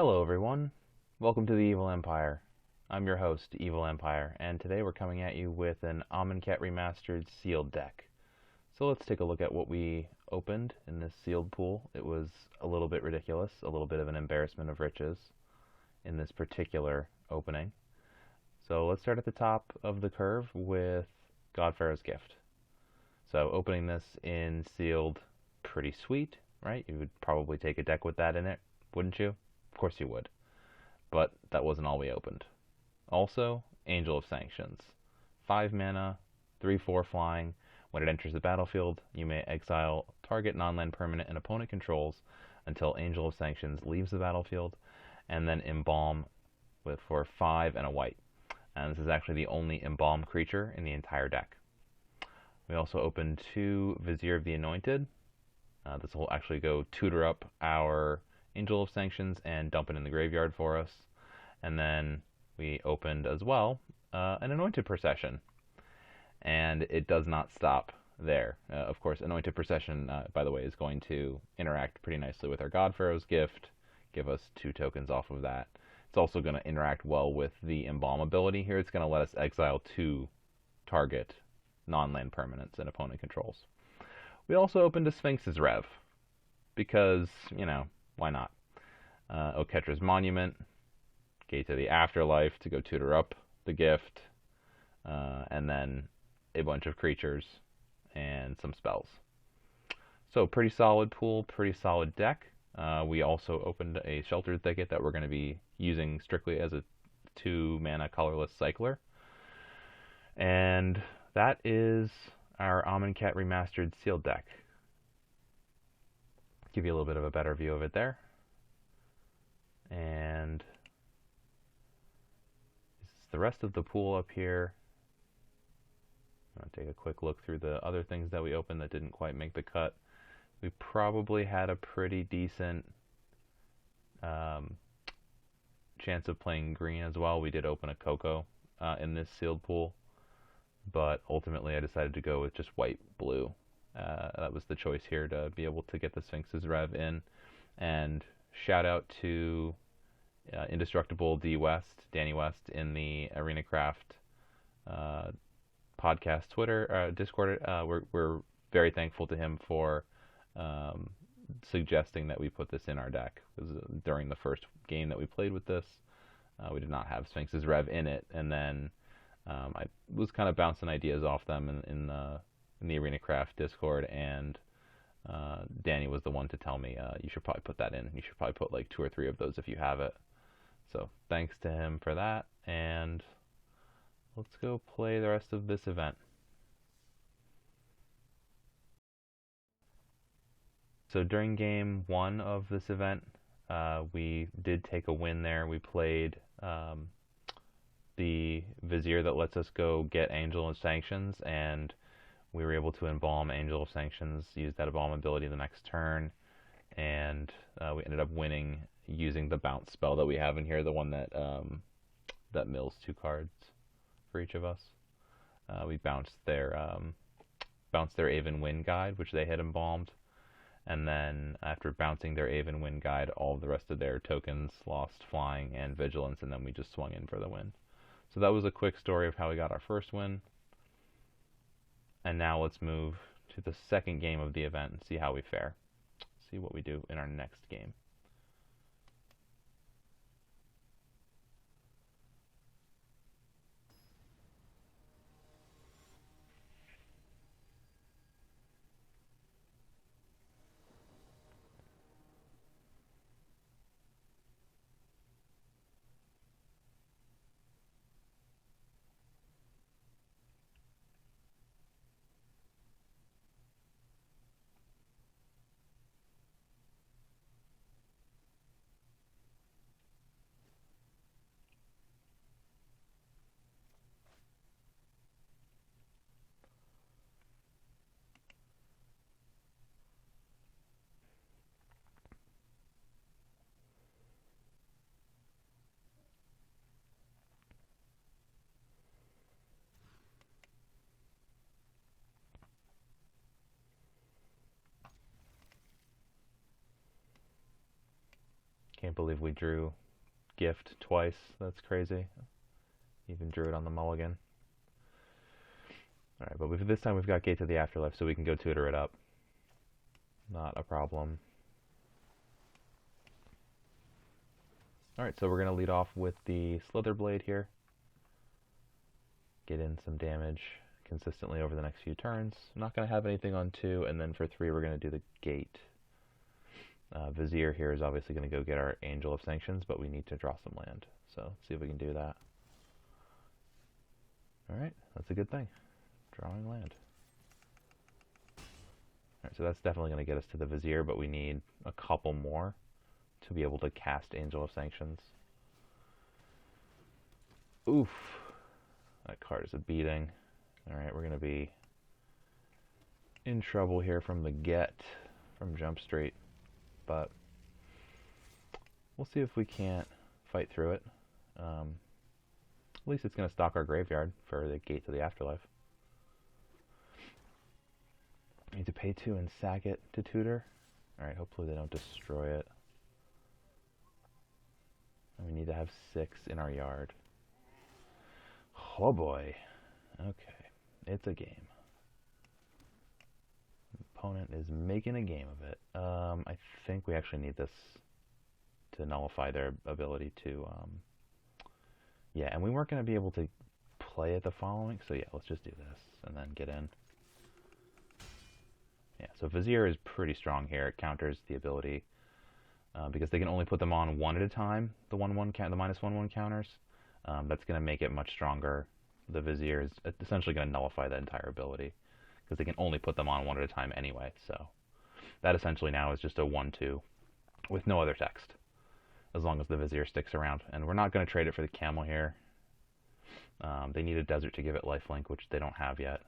Hello everyone, welcome to the Evil Empire. I'm your host, Evil Empire, and today we're coming at you with an Amonkhet Remastered sealed deck. So let's take a look at what we opened in this sealed pool. It was a little bit ridiculous, a little bit of an embarrassment of riches in this particular opening. So let's start at the top of the curve with Godpharaoh's Gift. So opening this in sealed, pretty sweet, right? You would probably take a deck with that in it, wouldn't you? Of course you would. But that wasn't all we opened. Also, Angel of Sanctions. 5 mana, 3/4 flying. When it enters the battlefield, you may exile target non-land permanent an opponent controls until Angel of Sanctions leaves the battlefield, and then embalm for 5 and a white. And this is actually the only embalm creature in the entire deck. We also opened 2 Vizier of the Anointed. This will actually go tutor up our Angel of Sanctions and dump it in the graveyard for us. And then we opened as well an Anointed Procession. And it does not stop there. Of course, Anointed Procession, by the way, is going to interact pretty nicely with our Godpharaoh's Gift, give us 2 tokens off of that. It's also going to interact well with the Embalm ability here. It's going to let us exile 2 target non-land permanents and opponent controls. We also opened a Sphinx's Rev, because, why not? Oketra's Monument, Gate to the Afterlife to go tutor up the gift, and then a bunch of creatures and some spells. So pretty solid pool, pretty solid deck. We also opened a Sheltered Thicket that we're going to be using strictly as a 2-mana colorless cycler. And that is our Amonkhet Remastered sealed deck. Give you a little bit of a better view of it there. And this is the rest of the pool up here. I'm going to take a quick look through the other things that we opened that didn't quite make the cut. We probably had a pretty decent chance of playing green as well. We did open a Coco in this sealed pool, but ultimately I decided to go with just white-blue. That was the choice here to be able to get the Sphinx's Rev in. And shout out to Indestructible D West, Danny West, in the ArenaCraft podcast Discord. We're very thankful to him for suggesting that we put this in our deck. Because during the first game that we played with this, we did not have Sphinx's Rev in it, and then I was kind of bouncing ideas off them in the ArenaCraft Discord, and Danny was the one to tell me, you should probably put that in. You should probably put like 2 or 3 of those if you have it. So thanks to him for that, and let's go play the rest of this event. So during game 1 of this event, we did take a win there. We played the Vizier that lets us go get Angel of Sanctions, and we were able to embalm Angel of Sanctions, use that embalm ability the next turn, and we ended up winning using the bounce spell that we have in here, the one that that mills 2 cards for each of us. We bounced their Aven Wind Guide, which they had embalmed, and then after bouncing their Aven Wind Guide, all of the rest of their tokens lost flying and vigilance, and then we just swung in for the win. So that was a quick story of how we got our first win. And now let's move to the second game of the event and see how we fare. See what we do in our next game. Can't believe we drew gift twice. That's crazy. Even drew it on the mulligan. Alright, but this time we've got Gate to the Afterlife, so we can go tutor it up. Not a problem. Alright, so we're going to lead off with the Slither Blade here. Get in some damage consistently over the next few turns. I'm not going to have anything on 2, and then for 3 we're going to do the Gate. Vizier here is obviously going to go get our Angel of Sanctions, but we need to draw some land. So let's see if we can do that. Alright, that's a good thing. Drawing land. Alright, so that's definitely going to get us to the Vizier, but we need a couple more to be able to cast Angel of Sanctions. Oof. That card is a beating. Alright, we're going to be in trouble here from the get, from Jump Street. But we'll see if we can't fight through it. At least it's going to stock our graveyard for the Gate to the Afterlife. I need to pay 2 and sack it to tutor. Alright, hopefully they don't destroy it. And we need to have 6 in our yard. Oh boy. Okay, it's a game. Opponent is making a game of it. I think we actually need this to nullify their ability to, yeah, and we weren't going to be able to play it the following, so yeah, let's just do this and then get in. Yeah, so Vizier is pretty strong here. It counters the ability, because they can only put them on 1 at a time, the -1/1 counters. That's going to make it much stronger. The Vizier is essentially going to nullify that entire ability, because they can only put them on 1 at a time anyway, so that essentially now is just a 1/2 with no other text, as long as the Vizier sticks around. And we're not going to trade it for the Camel here. They need a Desert to give it lifelink, which they don't have yet.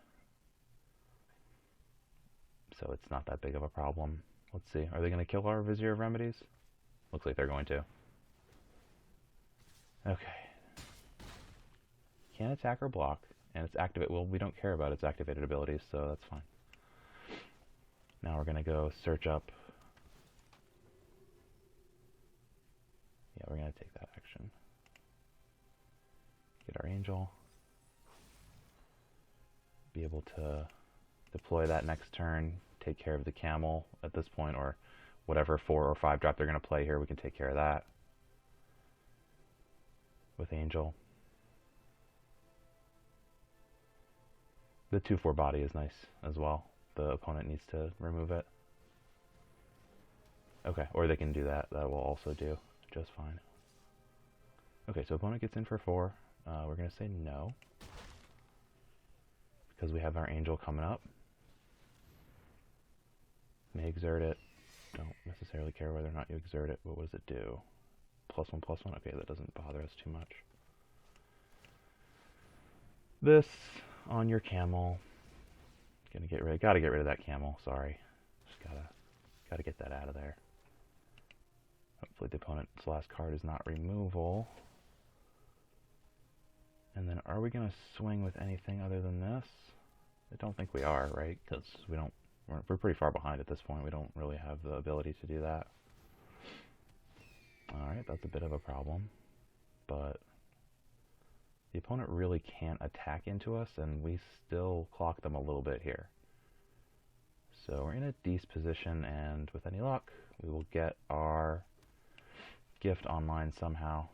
So it's not that big of a problem. Let's see, are they going to kill our Vizier of Remedies? Looks like they're going to. Okay. Can't attack or block, and it's activate. Well, we don't care about its activated abilities, so that's fine. Now we're going to go search up. Yeah, we're going to take that action. Get our Angel. Be able to deploy that next turn, take care of the Camel at this point, or whatever 4 or 5 drop they're going to play here, we can take care of that with Angel. The 2/4 body is nice as well. The opponent needs to remove it. Okay, or they can do that. That will also do just fine. Okay, so opponent gets in for 4. We're going to say no, because we have our Angel coming up. May exert it. Don't necessarily care whether or not you exert it, but what does it do? +1/+1? Okay, that doesn't bother us too much. This on your Camel. Gotta get rid of that Camel, sorry. Just gotta get that out of there. Hopefully the opponent's last card is not removal. And then are we gonna swing with anything other than this? I don't think we are, right? Because we're pretty far behind at this point. We don't really have the ability to do that. Alright, that's a bit of a problem. But the opponent really can't attack into us, and we still clock them a little bit here. So we're in a decent position, and with any luck, we will get our gift online somehow.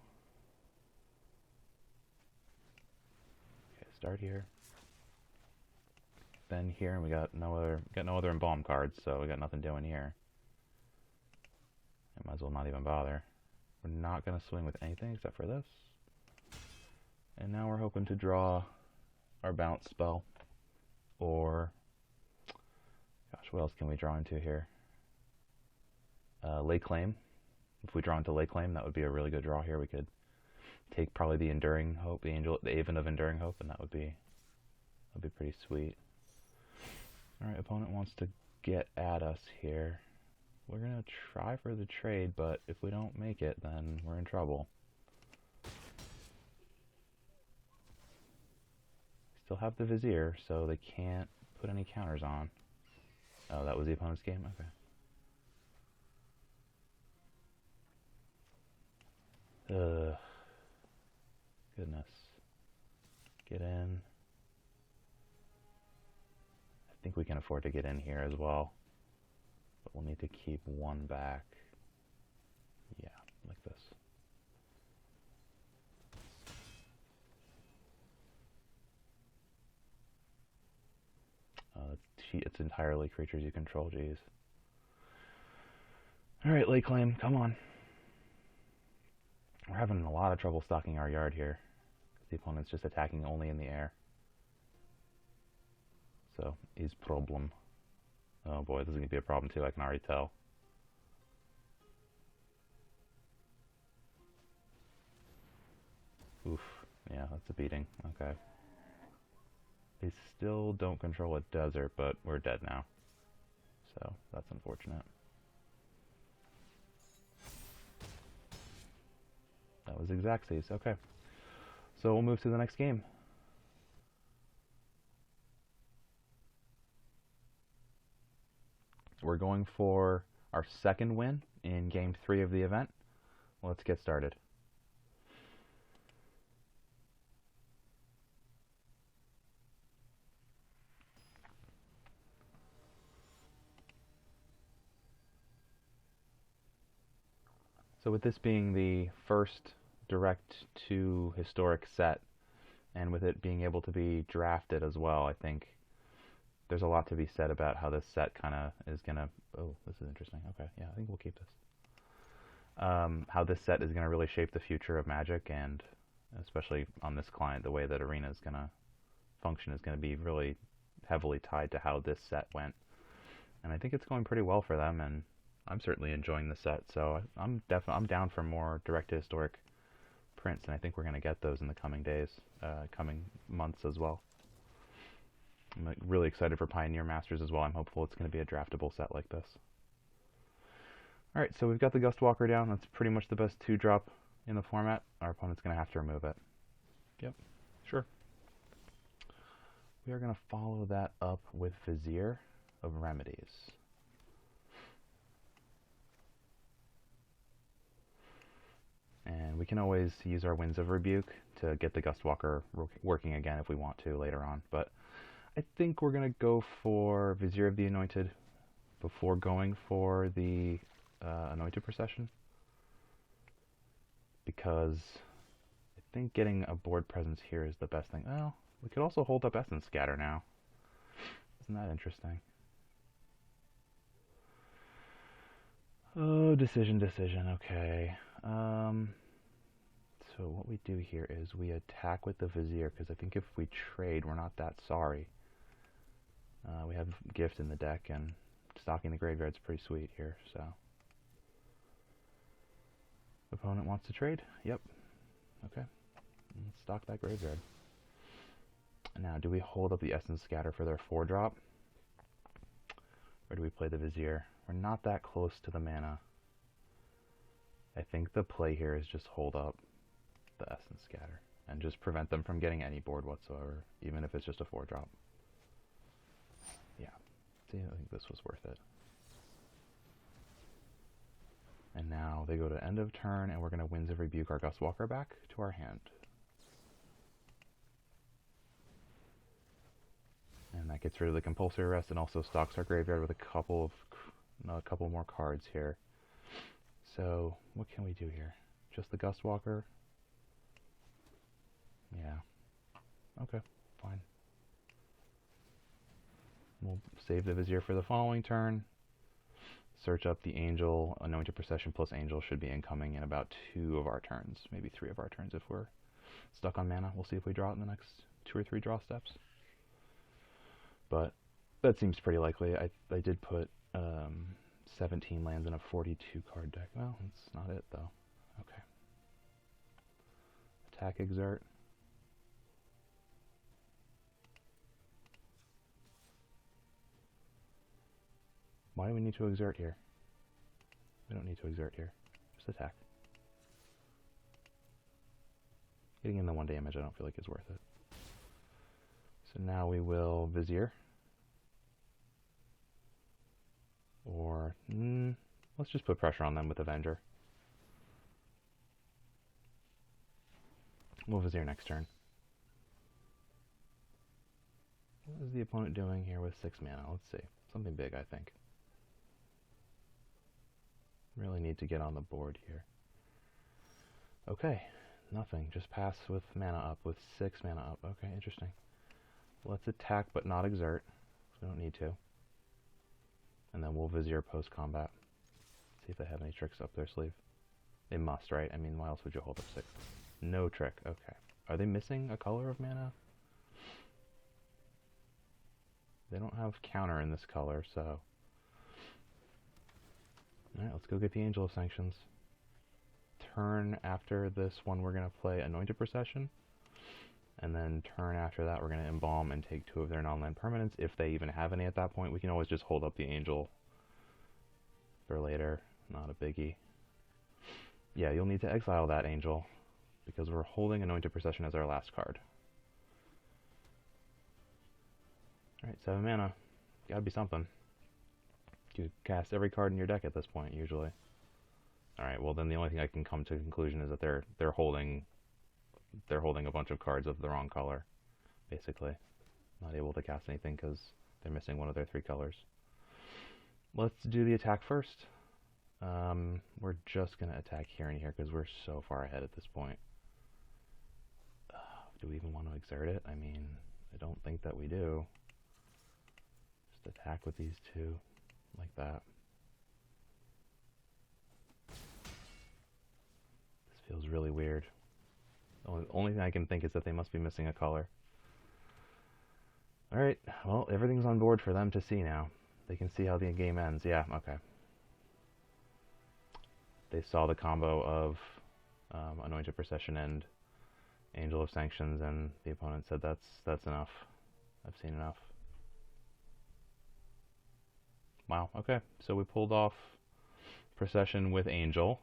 Okay, start here. Then here, and we got no other embalm cards, so we got nothing doing here. I might as well not even bother. We're not going to swing with anything except for this. And now we're hoping to draw our bounce spell. Or, gosh, what else can we draw into here? Lay Claim. If we draw into Lay Claim, that would be a really good draw here. We could take probably the Enduring Hope, the Aven of Enduring Hope, and that'd be pretty sweet. Alright, opponent wants to get at us here. We're going to try for the trade, but if we don't make it, then we're in trouble. Still have the Vizier, so they can't put any counters on. Oh, that was the opponent's game? Okay. Ugh. Goodness. Get in. I think we can afford to get in here as well. But we'll need to keep one back. Yeah, like this. It's entirely creatures you control, geez. Alright, lake claim, come on. We're having a lot of trouble stocking our yard here. The opponent's just attacking only in the air. So, is problem. Oh boy, this is going to be a problem too, I can already tell. Oof, yeah, that's a beating, okay. They still don't control a desert, but we're dead now. So, that's unfortunate. That was Xaxes, okay. So we'll move to the next game. We're going for our second win in Game 3 of the event. Let's get started. So with this being the first direct-to historic set, and with it being able to be drafted as well, I think there's a lot to be said about how this set kind of is going to... Oh, this is interesting. Okay, yeah, I think we'll keep this. How this set is going to really shape the future of Magic, and especially on this client, the way that Arena is going to function is going to be really heavily tied to how this set went. And I think it's going pretty well for them, and I'm certainly enjoying the set, so I'm down for more direct to historic prints, and I think we're going to get those in the coming days, coming months as well. I'm really excited for Pioneer Masters as well. I'm hopeful it's going to be a draftable set like this. Alright, so we've got the Gustwalker down. That's pretty much the best 2-drop in the format. Our opponent's going to have to remove it. Yep, sure. We are going to follow that up with Vizier of Remedies. And we can always use our Winds of Rebuke to get the Gustwalker working again if we want to later on. But I think we're going to go for Vizier of the Anointed before going for the Anointed Procession. Because I think getting a board presence here is the best thing. Well, we could also hold up Essence Scatter now. Isn't that interesting? Oh, decision, okay. So what we do here is we attack with the Vizier, because I think if we trade, we're not that sorry. We have Gift in the deck, and stocking the graveyard's pretty sweet here, so. Opponent wants to trade? Yep. Okay. Let's stock that graveyard. Now, do we hold up the Essence Scatter for their 4-drop? Or do we play the Vizier? We're not that close to the mana. I think the play here is just hold up the Essence Scatter and just prevent them from getting any board whatsoever, even if it's just a 4-drop. Yeah. See, I think this was worth it. And now they go to end of turn, and we're going to Winds of Rebuke our Gustwalker back to our hand. And that gets rid of the Compulsory Arrest and also stocks our graveyard with a couple more cards here. So, what can we do here? Just the Gustwalker? Yeah. Okay, fine. We'll save the Vizier for the following turn. Search up the Angel. Anointed Procession plus Angel should be incoming in about 2 of our turns. Maybe 3 of our turns if we're stuck on mana. We'll see if we draw it in the next 2 or 3 draw steps. But that seems pretty likely. I did put 17 lands in a 42 card deck. Well, that's not it though. Okay. Attack Exert. Why do we need to exert here? We don't need to exert here. Just attack. Getting in the 1 damage I don't feel like is worth it. So now we will Vizier. Or, let's just put pressure on them with Avenger. We'll Vizier next turn. What is the opponent doing here with 6 mana? Let's see. Something big, I think. Really need to get on the board here. Okay, nothing. Just pass with mana up, with 6 mana up. Okay, interesting. Let's attack but not exert. We don't need to. And then we'll Vizier post-combat. See if they have any tricks up their sleeve. They must, right? I mean, why else would you hold up 6? No trick. Okay. Are they missing a color of mana? They don't have counter in this color, so... Alright, let's go get the Angel of Sanctions. Turn after this one, we're going to play Anointed Procession. And then turn after that, we're going to Embalm and take 2 of their non-land permanents. If they even have any at that point, we can always just hold up the Angel for later. Not a biggie. Yeah, you'll need to exile that Angel, because we're holding Anointed Procession as our last card. Alright, 7 mana. Gotta be something. You cast every card in your deck at this point, usually. Alright, well then the only thing I can come to a conclusion is that they're holding a bunch of cards of the wrong color, basically. Not able to cast anything because they're missing one of their 3 colors. Let's do the attack first. We're just going to attack here and here because we're so far ahead at this point. Do we even want to exert it? I mean, I don't think that we do. Just attack with these 2 like that. This feels really weird. The only thing I can think is that they must be missing a color. Alright, well, everything's on board for them to see now. They can see how the game ends. Yeah, okay. They saw the combo of Anointed Procession and Angel of Sanctions, and the opponent said, that's enough. I've seen enough. Wow, okay. So we pulled off Procession with Angel.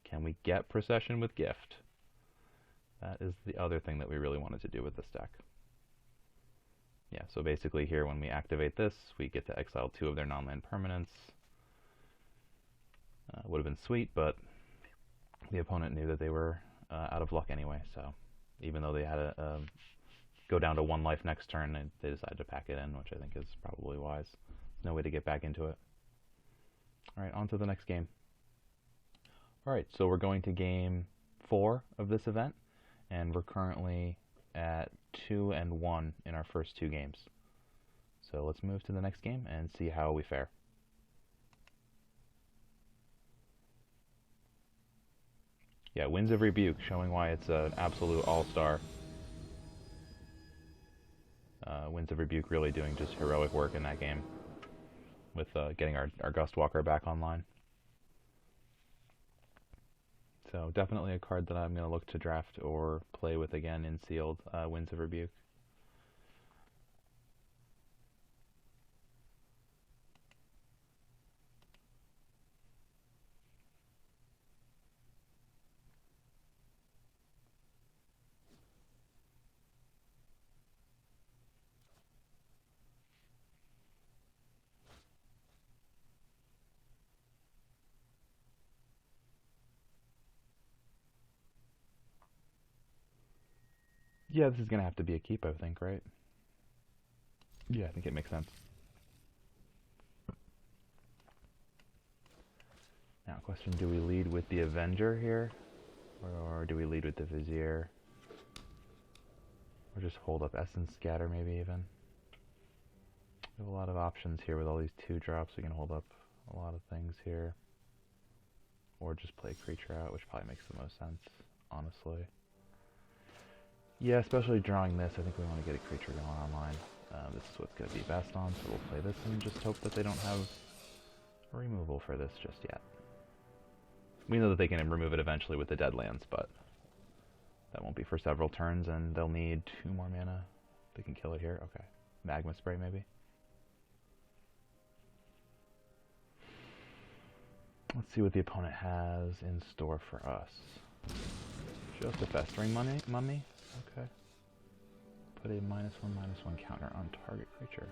Can we get Procession with Gift? That is the other thing that we really wanted to do with this deck. Yeah, so basically here when we activate this, we get to exile 2 of their non-land permanents. Would have been sweet, but the opponent knew that they were out of luck anyway, so even though they had to go down to 1 life next turn, they decided to pack it in, which I think is probably wise. There's no way to get back into it. Alright, on to the next game. Alright, so we're going to game 4 of this event, and we're currently at 2-1 in our first 2 games. So let's move to the next game and see how we fare. Yeah, Winds of Rebuke, showing why it's an absolute all-star. Winds of Rebuke really doing just heroic work in that game with getting our Gustwalker back online. So definitely a card that I'm going to look to draft or play with again in sealed, Winds of Rebuke. Yeah, this is going to have to be a keep, I think, right? Yeah, I think it makes sense. Now, question, do we lead with the Avenger here? Or do we lead with the Vizier? Or just hold up Essence Scatter, maybe, even? We have a lot of options here with all these 2-drops. We can hold up a lot of things here. Or just play Creature out, which probably makes the most sense, honestly. Yeah, especially drawing this, I think we want to get a creature going online. This is what's going to be best on, so we'll play this and just hope that they don't have a removal for this just yet. We know that they can remove it eventually with the Deadlands, but that won't be for several turns, and they'll need 2 more mana. They can kill it here. Okay. Magma Spray, maybe. Let's see what the opponent has in store for us. Just a Festering Mummy? Okay. Put a -1/-1 counter on target creature.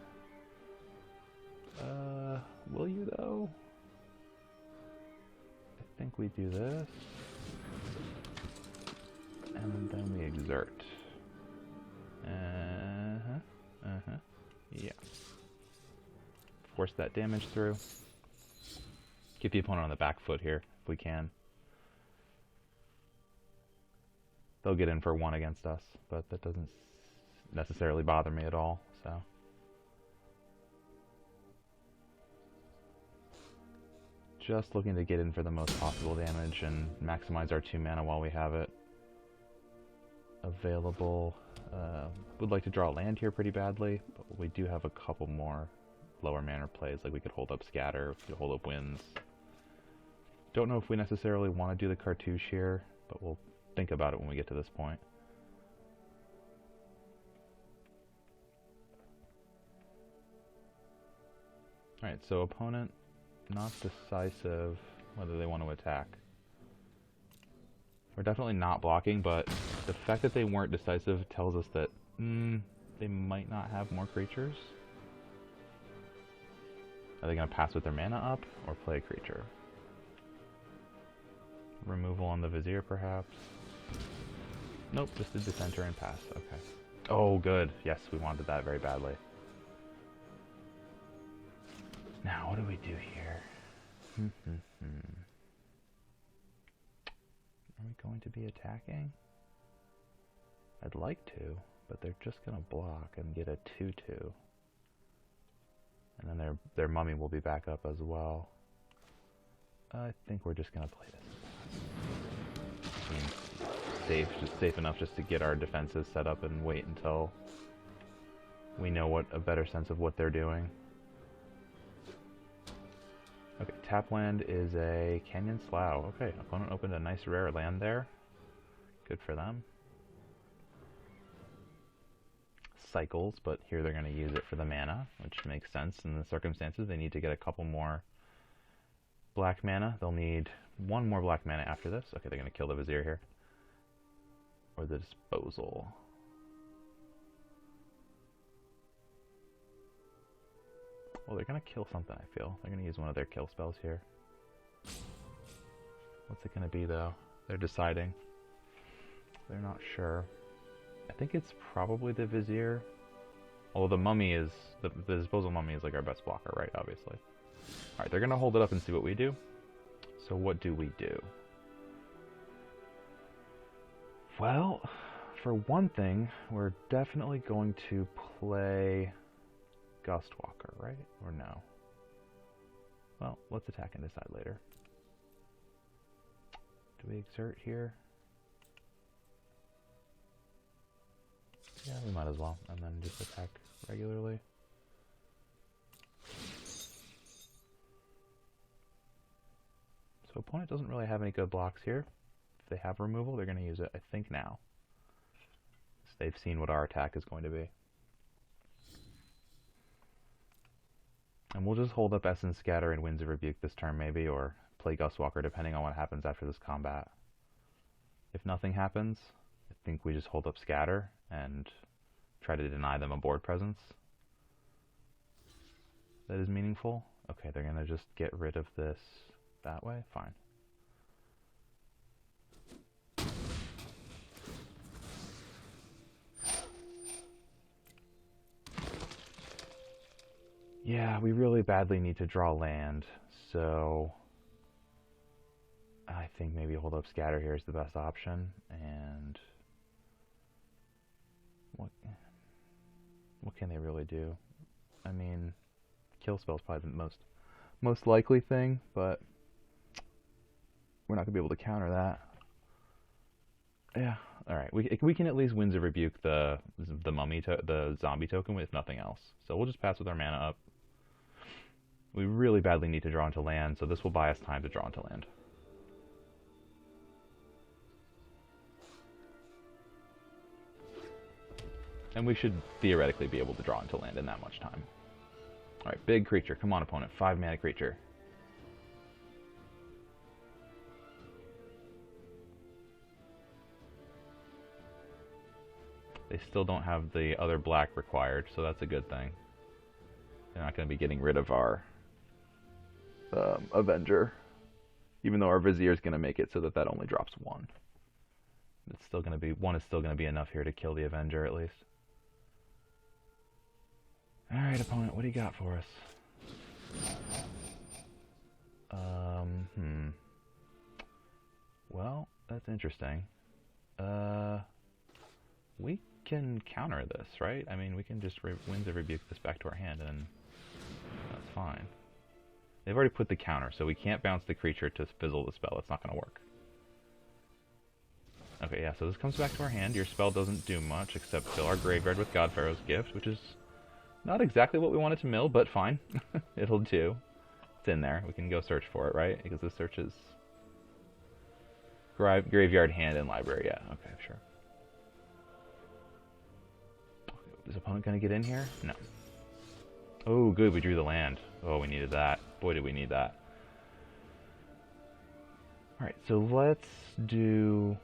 Will you though? I think we do this. And And then we exert. Yeah. Force that damage through. Get the opponent on the back foot here, if we can. They'll get in for 1 against us, but that doesn't necessarily bother me at all, so. Just looking to get in for the most possible damage and maximize our 2 mana while we have it available. Would like to draw land here pretty badly, but we do have a couple more lower mana plays, like we could hold up Scatter, we could hold up Winds. Don't know if we necessarily want to do the Cartouche here, but we'll think about it when we get to this point. Alright, so opponent not decisive whether they want to attack. We're definitely not blocking, but the fact that they weren't decisive tells us that they might not have more creatures. Are they going to pass with their mana up or play a creature? Removal on the Vizier, perhaps? Nope, just a Dissenter and pass. Okay. Oh, good. Yes, we wanted that very badly. Now, what do we do here? Are we going to be attacking? I'd like to, but they're just going to block and get a 2/2. And then their mummy will be back up as well. I think we're just going to play this. Seems safe enough just to get our defenses set up and wait until we know a better sense of what they're doing. Okay, tap land is a Canyon Slough. Okay, opponent opened a nice rare land there. Good for them. Cycles, but here they're going to use it for the mana, which makes sense in the circumstances. They need to get a couple more black mana. They'll need 1 more black mana after this. Okay, they're going to kill the Vizier here. Or the Disposal. Well, they're going to kill something, I feel. They're going to use one of their kill spells here. What's it going to be, though? They're deciding. They're not sure. I think it's probably the Vizier. Although the Mummy is... The Disposal Mummy is like our best blocker, right? Obviously. Alright, they're going to hold it up and see what we do. So what do we do? Well, for one thing, we're definitely going to play Gustwalker, right? Or no? Well, let's attack and decide later. Do we exert here? Yeah, we might as well. And then just attack regularly. So opponent doesn't really have any good blocks here. If they have removal, they're going to use it, I think, now. So they've seen what our attack is going to be. And we'll just hold up Essence Scatter and Winds of Rebuke this turn, maybe, or play Gustwalker, depending on what happens after this combat. If nothing happens, I think we just hold up Scatter and try to deny them a board presence that is meaningful. Okay, they're going to just get rid of this that way? Fine. Yeah, we really badly need to draw land, so I think maybe hold up Scatter here is the best option. And what can they really do? I mean, kill spell's probably the most likely thing, but we're not gonna be able to counter that. Yeah, all right. We can at least Winds of Rebuke the zombie token with nothing else. So we'll just pass with our mana up. We really badly need to draw into land, so this will buy us time to draw into land. And we should theoretically be able to draw into land in that much time. Alright, big creature. Come on, opponent. 5 mana creature. They still don't have the other black required, so that's a good thing. They're not going to be getting rid of our Avenger, even though our Vizier is going to make it so that that only drops 1. It's still going to be, one is still going to be enough here to kill the Avenger at least. Alright, opponent, what do you got for us? Well, that's interesting. We can counter this, right? I mean, we can just Winds of Rebuke this back to our hand, and that's fine. They've already put the counter, so we can't bounce the creature to fizzle the spell. It's not going to work. Okay, yeah, so this comes back to our hand. Your spell doesn't do much except fill our graveyard with God Pharaoh's Gift, which is not exactly what we wanted to mill, but fine. It'll do. It's in there. We can go search for it, right? Because this searches graveyard, hand, and library. Yeah, okay, sure. Is opponent going to get in here? No. Oh, good, we drew the land. Oh, we needed that. Boy, did we need that. Alright, so let's do...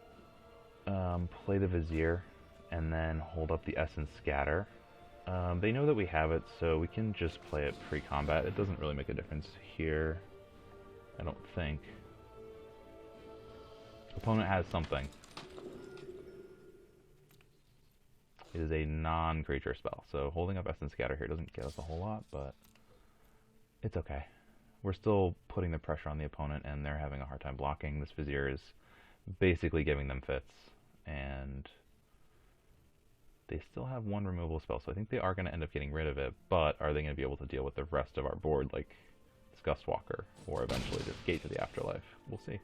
play the Vizier, and then hold up the Essence Scatter. They know that we have it, so we can just play it pre-combat. It doesn't really make a difference here, I don't think. Opponent has something. It is a non-creature spell, so holding up Essence Scatter here doesn't get us a whole lot, but it's okay. We're still putting the pressure on the opponent, and they're having a hard time blocking. This Vizier is basically giving them fits, and they still have one removal spell, so I think they are going to end up getting rid of it, but are they going to be able to deal with the rest of our board, like Gustwalker, or eventually this Gate to the Afterlife? We'll see.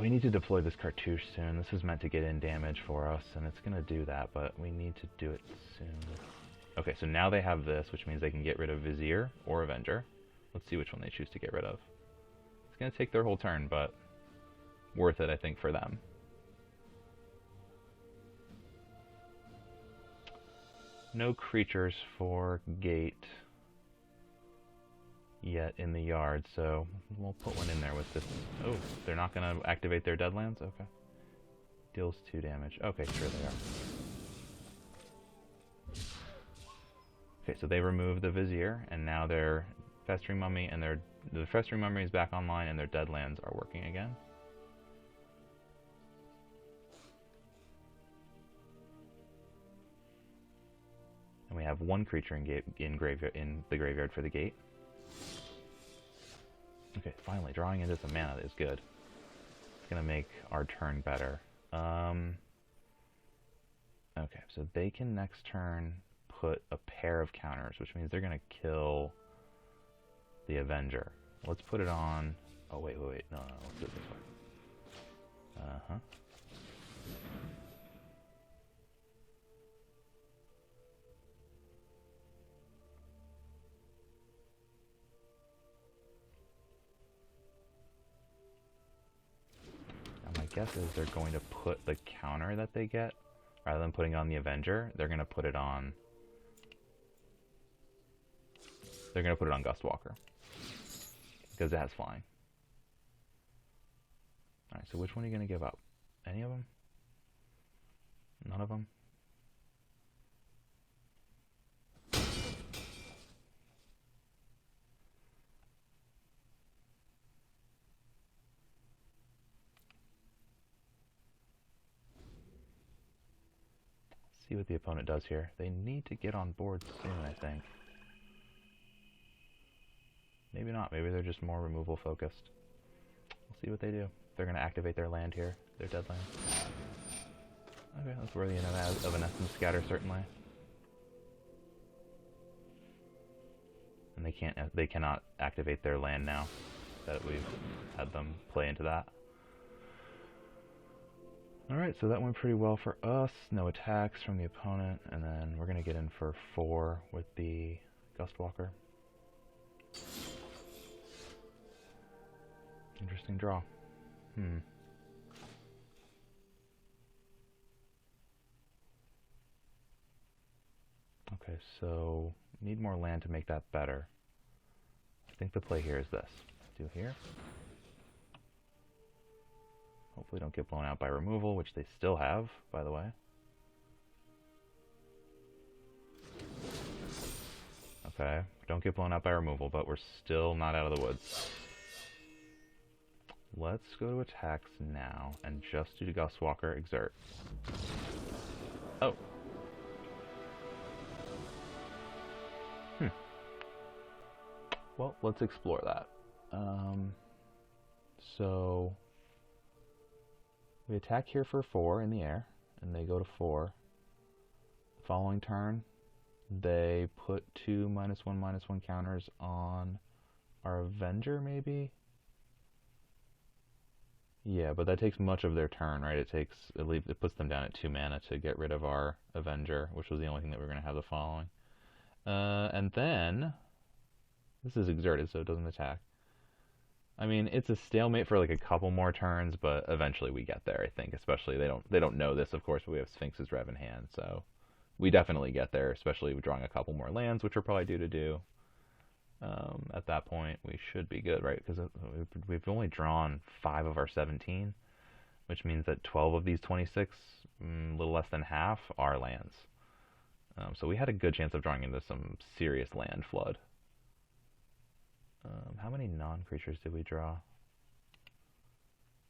We need to deploy this Cartouche soon. This is meant to get in damage for us, and it's going to do that, but we need to do it soon. Okay, so now they have this, which means they can get rid of Vizier or Avenger. Let's see which one they choose to get rid of. It's going to take their whole turn, but worth it, I think, for them. No creatures for Gate yet in the yard, so we'll put one in there with this. Oh, they're not going to activate their Deadlands? Okay. Deals 2 damage. Okay, sure they are. Okay, so they remove the Vizier, and now their Festering Mummy and the Festering Mummy is back online, and their Deadlands are working again. And we have one creature in the graveyard for the Gate. Okay, finally, drawing into some mana is good. It's going to make our turn better. Okay, so they can next turn put a pair of counters, which means they're going to kill the Avenger. Let's put it on... Oh, wait. No, let's do it this way. Uh-huh. My guess is they're going to put the counter that they get, rather than putting it on the Avenger, they're going to put it on... They're going to put it on Gustwalker, because it has flying. Alright, so which one are you going to give up? Any of them? None of them? See what the opponent does here. They need to get on board soon, I think. Maybe not. Maybe they're just more removal focused. We'll see what they do. They're going to activate their land here, their dead land. Okay, that's worthy of an Essence Scatter, certainly. And they cannot activate their land now that we've had them play into that. Alright, so that went pretty well for us. No attacks from the opponent, and then we're going to get in for 4 with the Gustwalker. Interesting draw. Okay, so need more land to make that better. I think the play here is this. Do here. Hopefully don't get blown out by removal, which they still have, by the way. Okay, don't get blown out by removal, but we're still not out of the woods. let's go to attacks now and just do Gustwalker Exert. Oh. Well, let's explore that. So we attack here for 4 in the air, and they go to 4. The following turn, they put 2 -1/-1 counters on our Avenger, maybe? Yeah, but that takes much of their turn, right? It puts them down at 2 mana to get rid of our Avenger, which was the only thing that we were going to have the following. And then this is exerted, so it doesn't attack. I mean, it's a stalemate for like a couple more turns, but eventually we get there, I think. Especially they don't know this, of course, but we have Sphinx's Rev in hand, so we definitely get there, especially with drawing a couple more lands, which we're probably due to do. At that point, we should be good, right? Because we've only drawn 5 of our 17, which means that 12 of these 26, a little less than half, are lands. So we had a good chance of drawing into some serious land flood. How many non-creatures did we draw?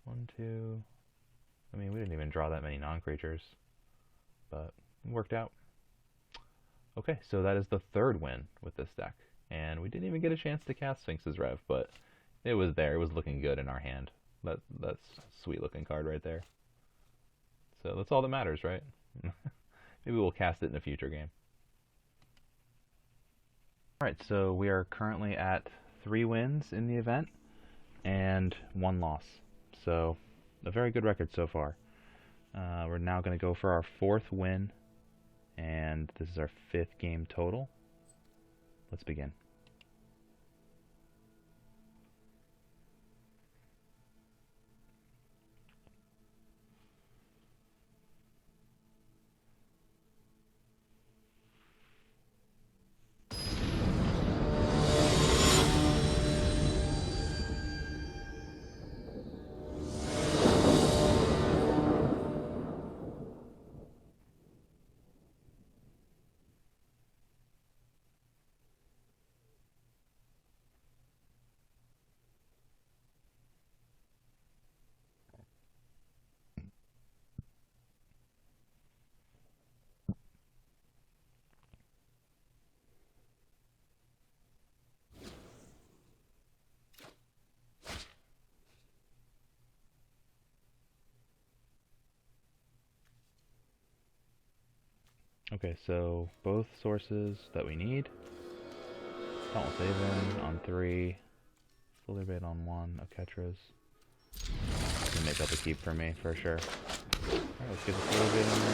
1, 2... I mean, we didn't even draw that many non-creatures, but it worked out. Okay, so that is the 3rd win with this deck. And we didn't even get a chance to cast Sphinx's Rev, but it was there. It was looking good in our hand. That's a sweet-looking card right there. So that's all that matters, right? Maybe we'll cast it in a future game. Alright, so we are currently at 3 wins in the event and 1 loss. So a very good record so far. We're now going to go for our 4th win, and this is our 5th game total. Let's begin. Okay, so both sources that we need. Dauntless Haven on 3. Slither Bait on 1. Oketra's. Gonna make up a keep for me, for sure. Alright, let's get the Slither Bait in there.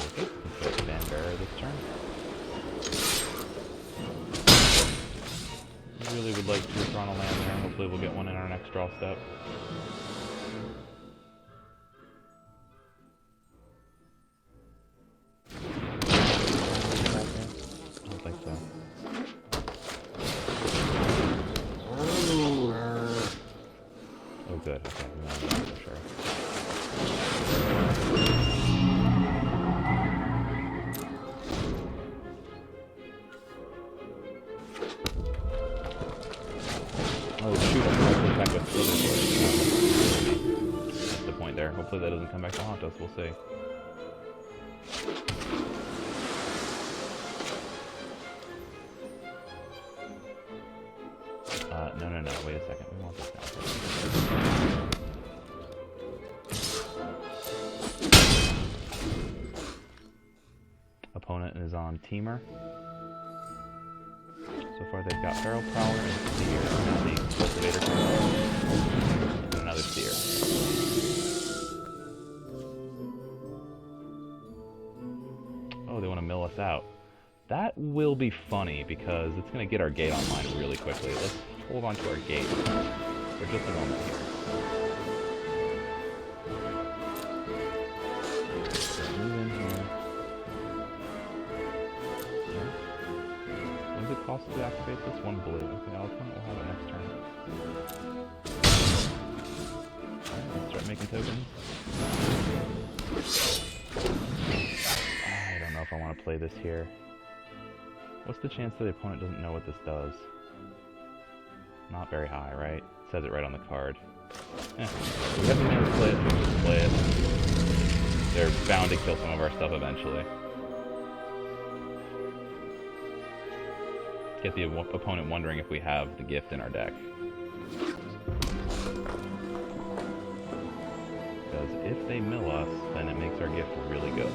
Okay, let's get Vanbearer this turn. Really would like to draw a land there. Hopefully we'll get one in our next draw step. I don't think so. Oh good, okay, no, for sure. Oh shoot, I'm going to back with Slither. That's the point there. Hopefully that doesn't come back to haunt us, we'll see. No, wait a second. We want this now. Opponent is on Teamer. So far they've got Feral Prowler and Seer. The Cultivator and another Seer. Oh, they want to mill us out. That will be funny because it's going to get our gate online really quickly. Let's hold on to our gate for just a moment here. So move in here. Okay. What does it cost to activate this? 1 blue. Okay, I'll have it next turn. Alright, let's start making tokens. I don't know if I want to want to play this here. What's the chance that the opponent doesn't know what this does? Not very high, right? It says it right on the card. We have the mana to play it, we just play it. They're bound to kill some of our stuff eventually. Get the opponent wondering if we have the gift in our deck. Because if they mill us, then it makes our gift really good.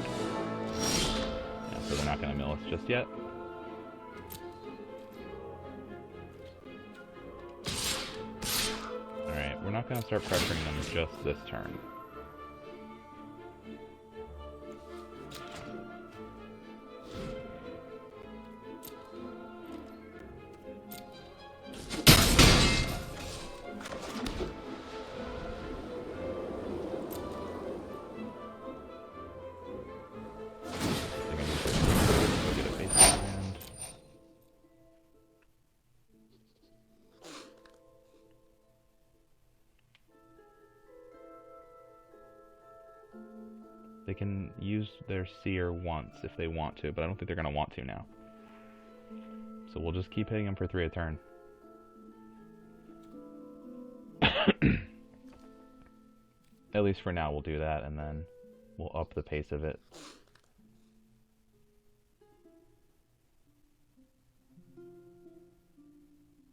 Yeah, so they're not going to mill us just yet. Alright, we're not going to start pressuring them just this turn. They can use their Seer once if they want to, but I don't think they're going to want to now. So we'll just keep hitting them for 3 a turn. At least for now we'll do that, and then we'll up the pace of it.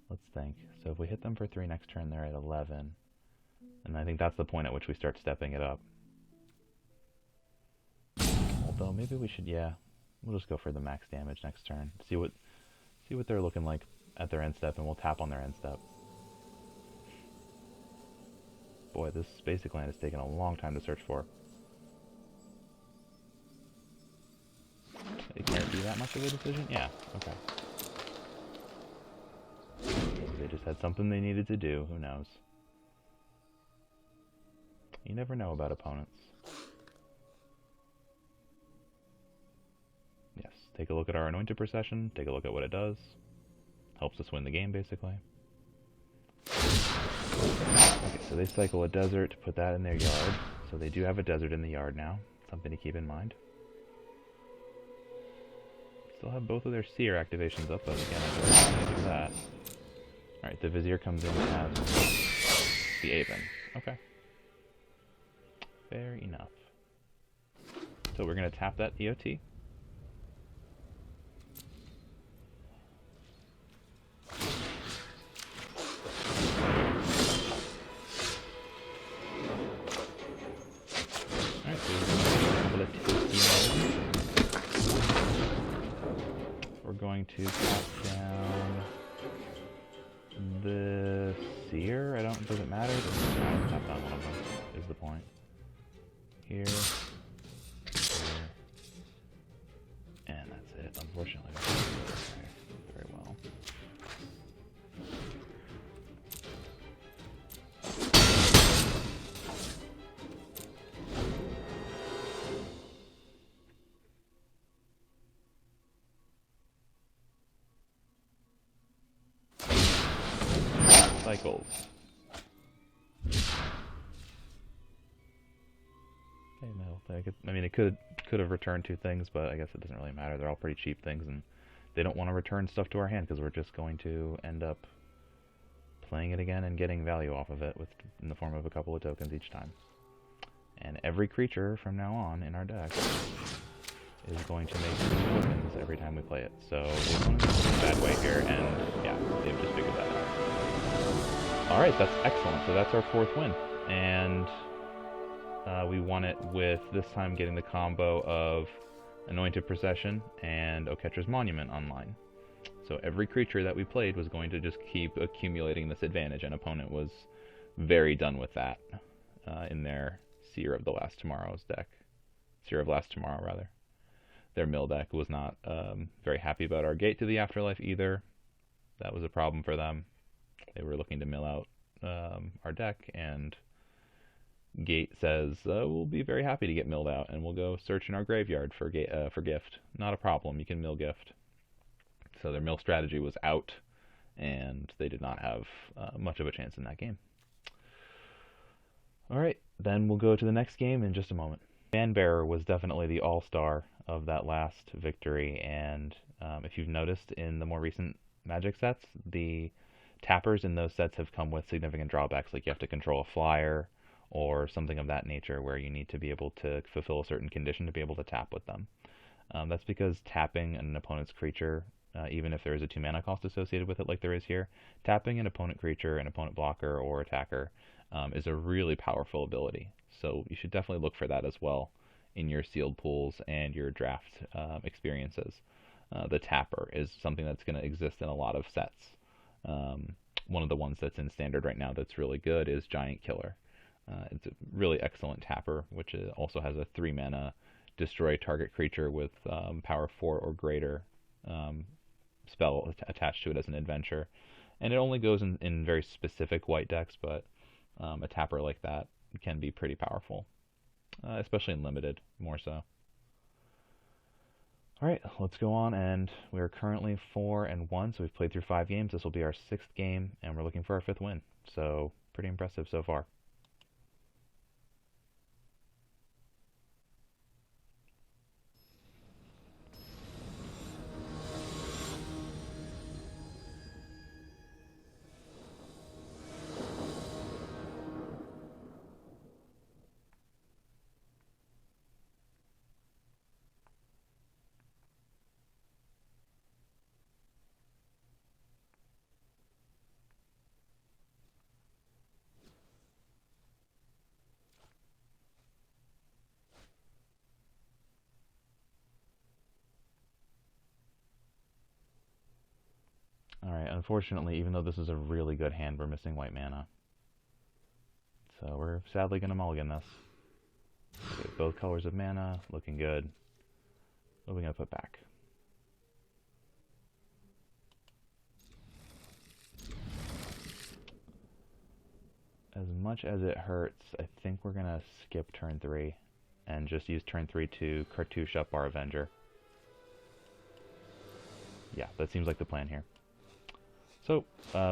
Let's think. So if we hit them for 3 next turn, they're at 11. And I think that's the point at which we start stepping it up. Although maybe we should, yeah, we'll just go for the max damage next turn. See what they're looking like at their end step, and we'll tap on their end step. Boy, this basic land has taken a long time to search for. It can't be that much of a decision? Yeah, okay. They just had something they needed to do, who knows. You never know about opponents. Yes, take a look at our Anointed Procession, take a look at what it does. Helps us win the game, basically. Okay, so they cycle a desert to put that in their yard. So they do have a desert in the yard now. Something to keep in mind. Still have both of their Seer activations up, but again, I don't want to do that. Alright, the Vizier comes in as the Aven. Okay. Fair enough. So we're going to tap that EOT. Alright, so we're going to tap down the Seer. Does it matter? I'll tap down one of them, is the point. Here, and that's it. Unfortunately, we can't do it very well. Cycles. Okay, no, I mean, it could have returned 2 things, but I guess it doesn't really matter. They're all pretty cheap things, and they don't want to return stuff to our hand because we're just going to end up playing it again and getting value off of it in the form of a couple of tokens each time. And every creature from now on in our deck is going to make 2 tokens every time we play it. So we're going to go in a bad way here, and yeah, they've just figured that out. Alright, that's excellent. So that's our 4th win. And we won it with, this time, getting the combo of Anointed Procession and Oketra's Monument online. So every creature that we played was going to just keep accumulating this advantage, and opponent was very done with that in their Seer of Last Tomorrow, rather. Their mill deck was not very happy about our Gate to the Afterlife either. That was a problem for them. They were looking to mill out our deck, and Gate says, we'll be very happy to get milled out, and we'll go search in our graveyard for gift. Not a problem, you can mill gift. So their mill strategy was out, and they did not have much of a chance in that game. Alright, then we'll go to the next game in just a moment. Fanbearer was definitely the all-star of that last victory, and if you've noticed in the more recent Magic sets, the tappers in those sets have come with significant drawbacks, like you have to control a flyer or something of that nature where you need to be able to fulfill a certain condition to be able to tap with them. That's because tapping an opponent's creature, even if there is a 2 mana cost associated with it like there is here, tapping an opponent creature, an opponent blocker, or attacker is a really powerful ability. So you should definitely look for that as well in your sealed pools and your draft experiences. The tapper is something that's going to exist in a lot of sets. One of the ones that's in standard right now that's really good is Giant Killer. It's a really excellent tapper, which also has a 3 mana destroy target creature with power 4 or greater spell attached to it as an adventure. And it only goes in very specific white decks, but a tapper like that can be pretty powerful, especially in limited, more so. Alright, let's go on, and we are currently 4-1, so we've played through 5 games. This will be our 6th game, and we're looking for our 5th win. So, pretty impressive so far. Alright, unfortunately, even though this is a really good hand, we're missing white mana. So we're sadly going to mulligan this. Okay, both colors of mana, looking good. What are we going to put back? As much as it hurts, I think we're going to skip turn 3 and just use turn 3 to cartouche up our Avenger. Yeah, that seems like the plan here. So,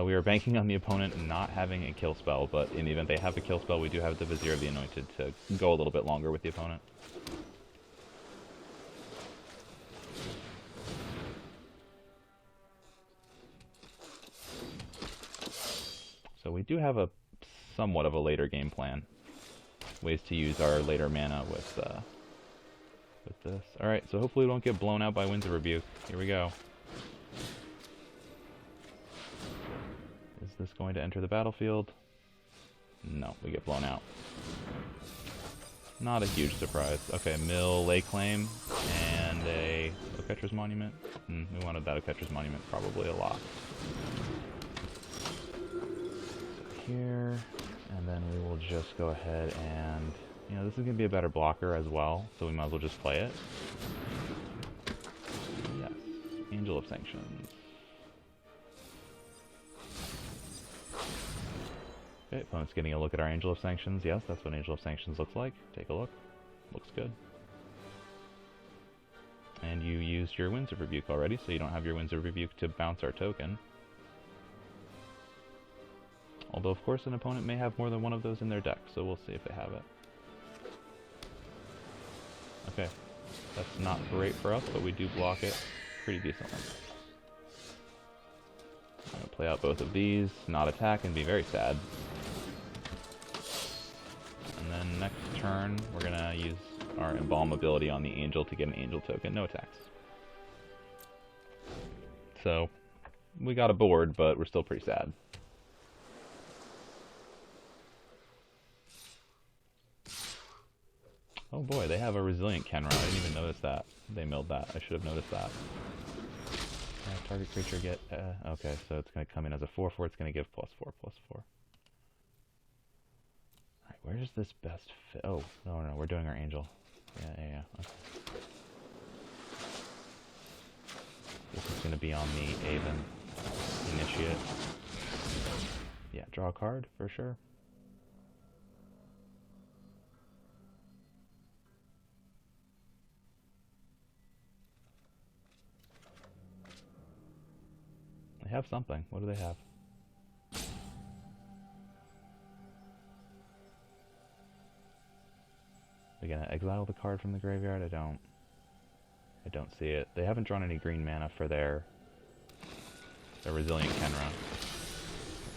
we are banking on the opponent not having a kill spell, but in the event they have a kill spell, we do have the Vizier of the Anointed to go a little bit longer with the opponent. So we do have a somewhat of a later game plan. Ways to use our later mana with this. Alright, so hopefully we don't get blown out by Winds of Rebuke. Here we go. Is this going to enter the battlefield? No, we get blown out. Not a huge surprise. Okay, mill, lay claim, and a Oketra's Monument. We wanted that Oketra's Monument probably a lot. Here, and then we will just go ahead and, this is going to be a better blocker as well, so we might as well just play it. Yes, Angel of Sanctions. Okay, opponent's getting a look at our Angel of Sanctions. Yes, that's what Angel of Sanctions looks like. Take a look. Looks good. And you used your Winds of Rebuke already, so you don't have your Winds of Rebuke to bounce our token. Although, of course, an opponent may have more than one of those in their deck, so we'll see if they have it. Okay, that's not great for us, but we do block it pretty decently. I'm going to play out both of these, not attack, and be very sad. And then next turn, we're going to use our Embalm ability on the Angel to get an Angel token. No attacks. So, we got a board, but we're still pretty sad. Oh boy, they have a Resilient Kenra. I didn't even notice that. They milled that. I should have noticed that. Target creature get... okay, so it's going to come in as a 4/4. It's going to give +4/+4. Alright, where does this best fit? Oh, no, we're doing our Angel. Yeah. Okay. This is going to be on the Aven Initiate. Yeah, draw a card, for sure. They have something. What do they have? They're gonna exile the card from the graveyard. I don't see it. They haven't drawn any green mana for their Resilient Kenra.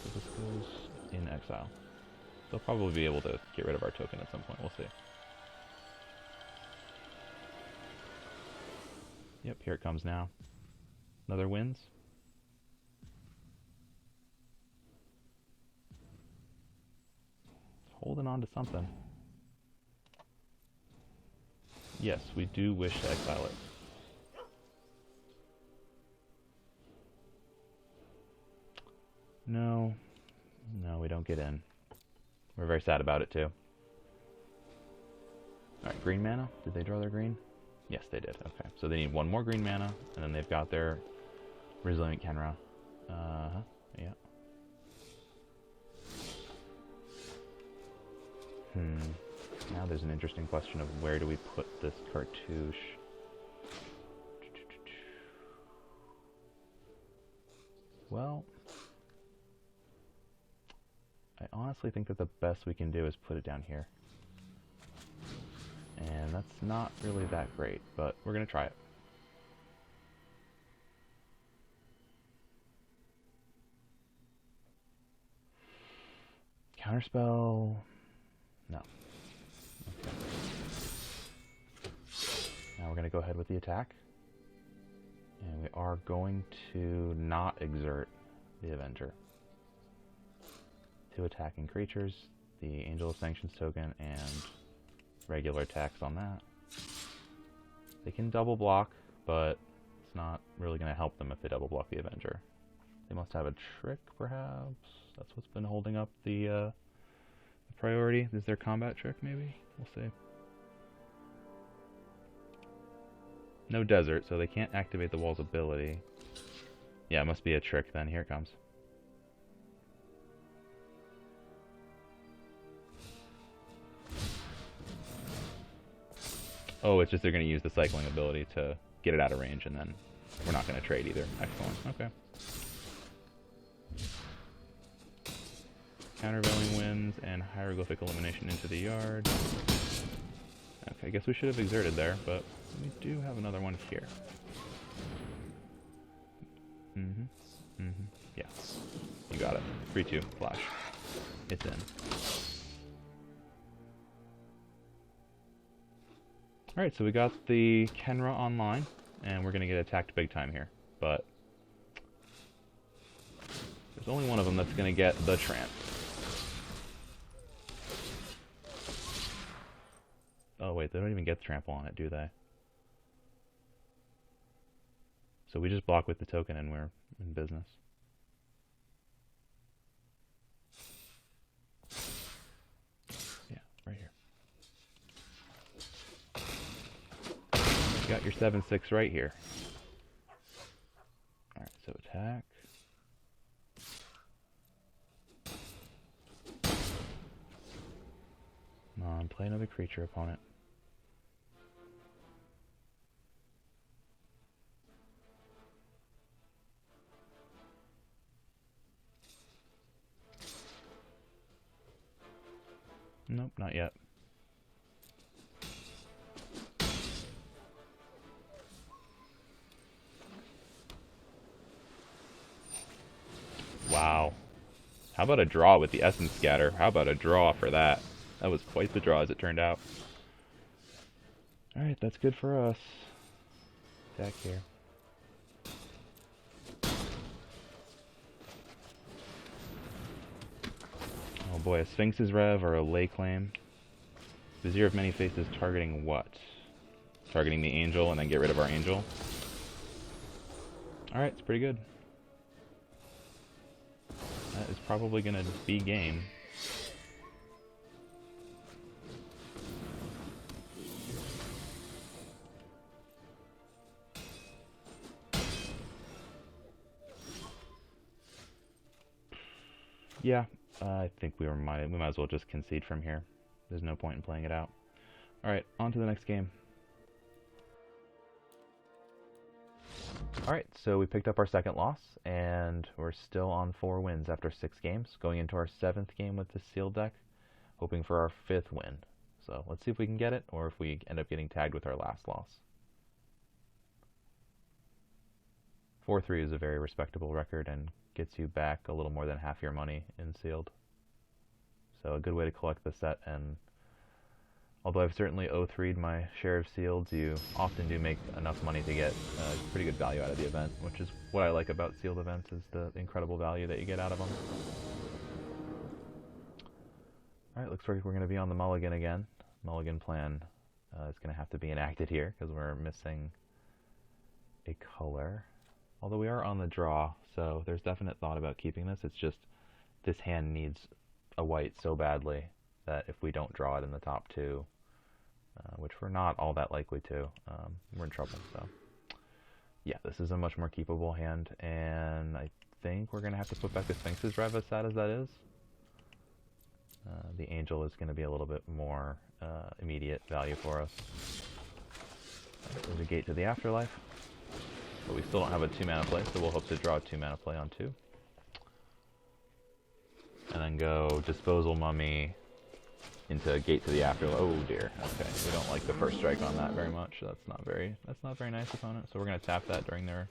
So this goes in exile. They'll probably be able to get rid of our token at some point. We'll see. Yep, here it comes now. Another wins. Holding on to something. Yes, we do wish to exile it. No, we don't get in. We're very sad about it too. Alright, green mana. Did they draw their green? Yes, they did. Okay, so they need one more green mana, and then they've got their Resilient Kenra. Yeah. Now there's an interesting question of where do we put this cartouche? Well, I honestly think that the best we can do is put it down here. And that's not really that great, but we're going to try it. Counterspell? No. Okay. Now we're going to go ahead with the attack. And we are going to not exert the Avenger. 2 attacking creatures, the Angel of Sanctions token, and regular attacks on that. They can double block, but it's not really going to help them if they double block the Avenger. They must have a trick, perhaps? That's what's been holding up the priority. Is their combat trick, maybe? We'll see. No desert, so they can't activate the wall's ability. Yeah, it must be a trick then. Here it comes. Oh, it's just they're going to use the cycling ability to get it out of range, and then we're not going to trade either. Excellent. Okay. Countervailing Winds and Hieroglyphic Elimination into the yard. Okay, I guess we should have exerted there, but we do have another one here. Yeah. You got it. 3-2. Flash. It's in. Alright, so we got the Kenra online, and we're going to get attacked big time here, but there's only one of them that's going to get the tramp. Oh wait, they don't even get trample on it, do they? So we just block with the token and we're in business. Yeah, right here. You got your 7/6 right here. Alright, so attack. Come on, play another creature, opponent. Nope, not yet. Wow. How about a draw with the Essence Scatter? How about a draw for that? That was quite the draw as it turned out. Alright, that's good for us. Attack here. Oh boy, a Sphinx's Rev or a Lay Claim. Vizier of Many Faces targeting what? Targeting the Angel and then get rid of our Angel. Alright, it's pretty good. That is probably going to be game. Yeah, I think we might as well just concede from here. There's no point in playing it out. Alright, on to the next game. Alright, so we picked up our second loss, and we're still on 4 wins after 6 games, going into our 7th game with the sealed deck, hoping for our 5th win. So let's see if we can get it, or if we end up getting tagged with our last loss. 4-3 is a very respectable record and gets you back a little more than half your money in sealed. So a good way to collect the set, and although I've certainly 0-3'd my share of sealeds, you often do make enough money to get pretty good value out of the event, which is what I like about sealed events, is the incredible value that you get out of them. Alright, looks like we're going to be on the mulligan again. Mulligan plan is going to have to be enacted here, because we're missing a color. Although we are on the draw, so there's definite thought about keeping this. It's just this hand needs a white so badly that if we don't draw it in the top two, which we're not all that likely to, we're in trouble. So yeah, this is a much more keepable hand, and I think we're going to have to put back the Sphinx's Rev, as sad as that is. The Angel is going to be a little bit more immediate value for us. There's a gate to the afterlife. But we still don't have a 2-mana play, so we'll hope to draw a 2-mana play on 2. And then go Disposal Mummy into Gate to the Afterlife. Oh dear. Okay, we don't like the first strike on that very much. That's not very nice, opponent. So we're gonna tap that during their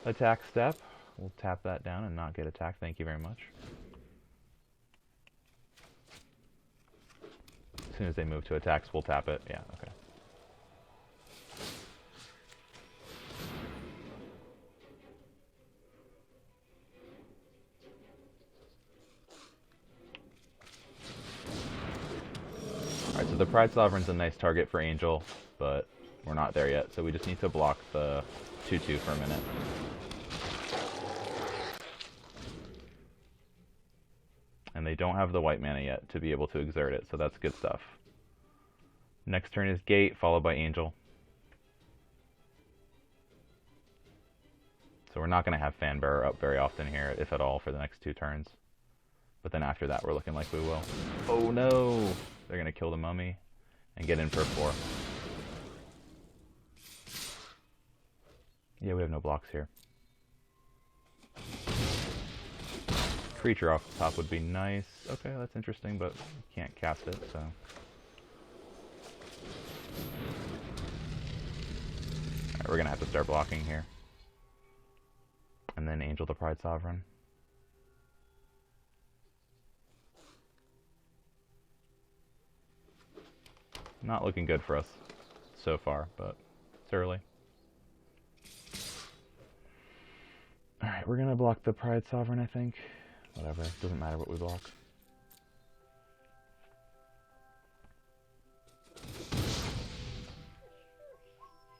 attack step. We'll tap that down and not get attacked. Thank you very much. As soon as they move to attacks, we'll tap it. Yeah, okay. Alright, so the Pride Sovereign's a nice target for Angel, but we're not there yet, so we just need to block the 2-2 for a minute. And they don't have the white mana yet to be able to exert it, so that's good stuff. Next turn is Gate, followed by Angel. So we're not going to have Fanbearer up very often here, if at all, for the next 2 turns. But then after that, we're looking like we will. Oh no! They're going to kill the Mummy and get in for 4. Yeah, we have no blocks here. Creature off the top would be nice. Okay, that's interesting, but we can't cast it, so... Alright, we're going to have to start blocking here. And then Angel the Pride Sovereign. Not looking good for us so far, but it's early. Alright, we're gonna block the Pride Sovereign, I think. Whatever, doesn't matter what we block.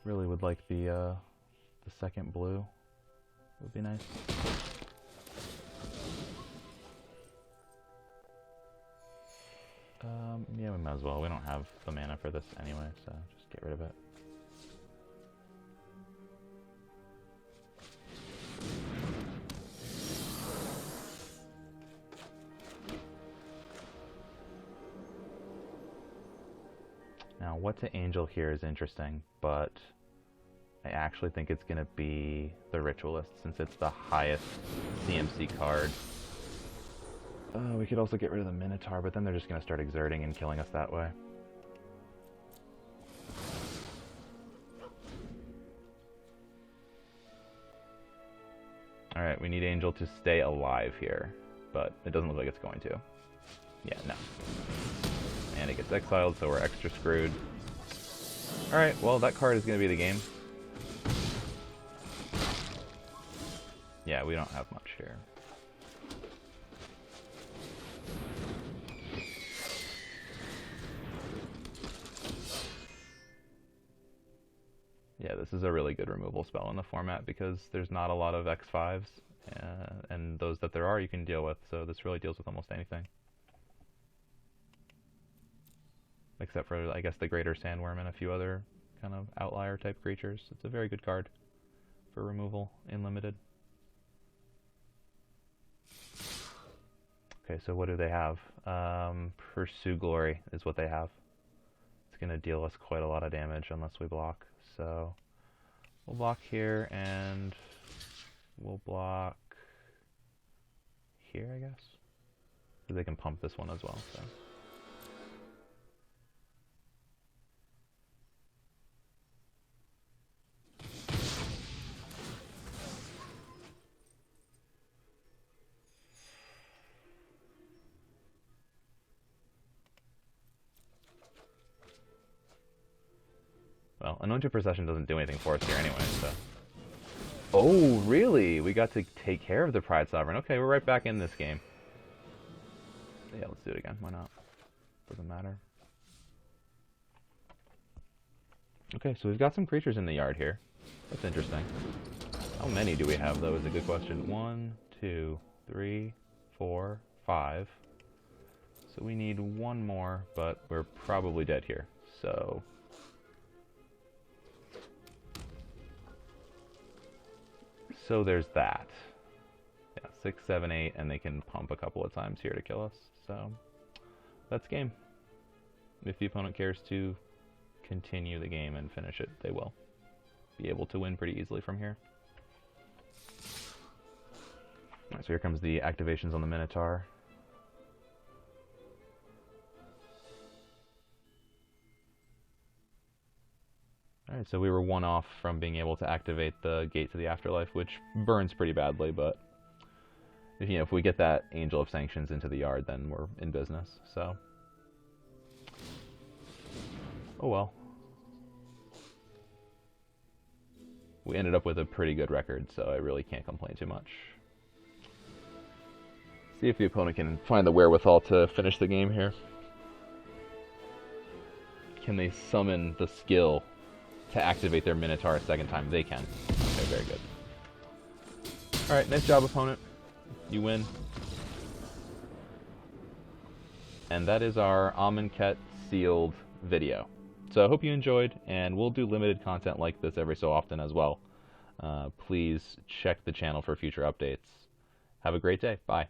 Really would like the second blue. Would be nice. Yeah, we might as well. We don't have the mana for this anyway, so just get rid of it. Now, what to Angel here is interesting, but I actually think it's going to be the Ritualist, since it's the highest CMC card. We could also get rid of the Minotaur, but then they're just going to start exerting and killing us that way. Alright, we need Angel to stay alive here, but it doesn't look like it's going to. Yeah, no. And it gets exiled, so we're extra screwed. Alright, well, that card is going to be the game. Yeah, we don't have much here. Yeah, this is a really good removal spell in the format because there's not a lot of X5s, and those that there are you can deal with, so this really deals with almost anything. Except for, I guess, the Greater Sandworm and a few other kind of outlier type creatures. It's a very good card for removal in Limited. Okay, so what do they have? Pursue Glory is what they have. It's going to deal us quite a lot of damage unless we block. So we'll block here, and we'll block here, I guess. Because they can pump this one as well. So Well, Anointed Procession doesn't do anything for us here anyway, so... Oh, really? We got to take care of the Pride Sovereign. Okay, we're right back in this game. Yeah, let's do it again. Why not? Doesn't matter. Okay, so we've got some creatures in the yard here. That's interesting. How many do we have, though, is a good question. 1, 2, 3, 4, 5. So we need one more, but we're probably dead here. So... So there's that. Yeah, 6, 7, 8, and they can pump a couple of times here to kill us. So that's game. If the opponent cares to continue the game and finish it, they will be able to win pretty easily from here. Alright, so here comes the activations on the Minotaur. Alright, so we were one off from being able to activate the Gate to the Afterlife, which burns pretty badly, but if we get that Angel of Sanctions into the yard, then we're in business, so... Oh well. We ended up with a pretty good record, so I really can't complain too much. See if the opponent can find the wherewithal to finish the game here. Can they summon the skill to activate their Minotaur a second time? They can. Okay, very good. Alright, nice job, opponent. You win. And that is our Amonkhet sealed video. So I hope you enjoyed, and we'll do limited content like this every so often as well. Please check the channel for future updates. Have a great day. Bye.